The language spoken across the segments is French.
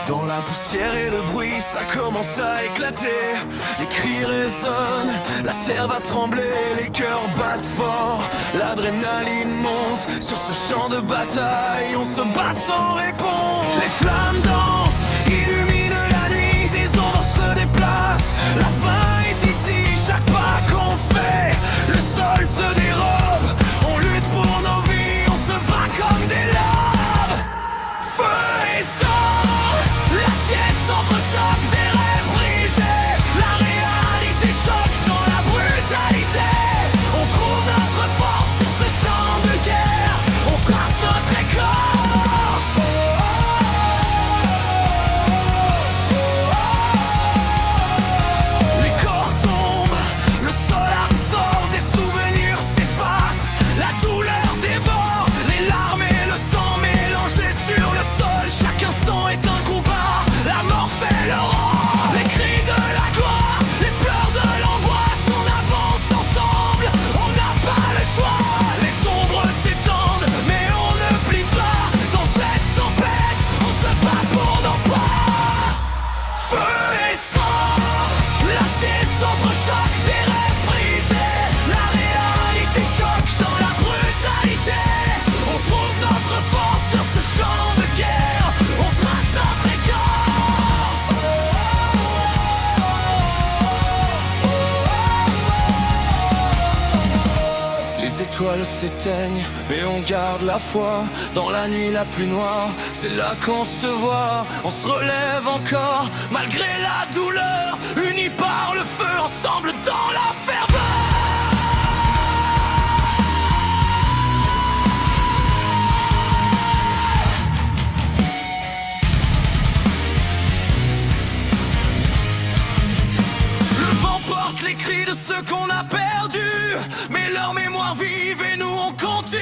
Dans la poussière et le bruit, ça commence à éclater. Les cris résonnent, la terre va trembler, les cœurs battent fort, l'adrénaline monte. Sur ce champ de bataille, on se bat sans répondre. Les flammes dansent, illuminent la nuit, des ombres se déplacent. La fin est ici, chaque pas qu'on fait, le sol se dérobe. On lutte pour nos vies, on se bat comme des lobes. Feu et sang, l'acier s'entrechoque, des rêves brisés. La réalité choque dans la brutalité. On trouve notre force sur ce champ de guerre. On trace notre écorce. Les corps tombent, le sol absorbe, des souvenirs s'effacent. La douleur dévore, les larmes et le sang mélangés sur le sol. Chaque instant est un combat, la mort fait l'aurore. Les cris de la gloire, les pleurs de l'angoisse. On avance ensemble, on n'a pas le choix. Les ombres s'étendent, mais on ne plie pas. Dans cette tempête, on se bat pour nos pas. Feu et sang, l'acier s'entrechoque, des rêves brisés. La réalité choque dans la brutalité. On trouve notre force sur ce champ de guerre. On trace notre écorce. Les étoiles s'éteignent, mais on garde la foi. Dans la nuit la plus noire, c'est là qu'on se voit. On se relève encore, malgré la douleur. Unis par le feu, ensemble dans la ferveur. Le vent porte les cris de ceux qu'on a perdus, mais leur mémoire vive et nous on continue.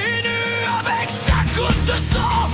Avec chaque goutte de sang,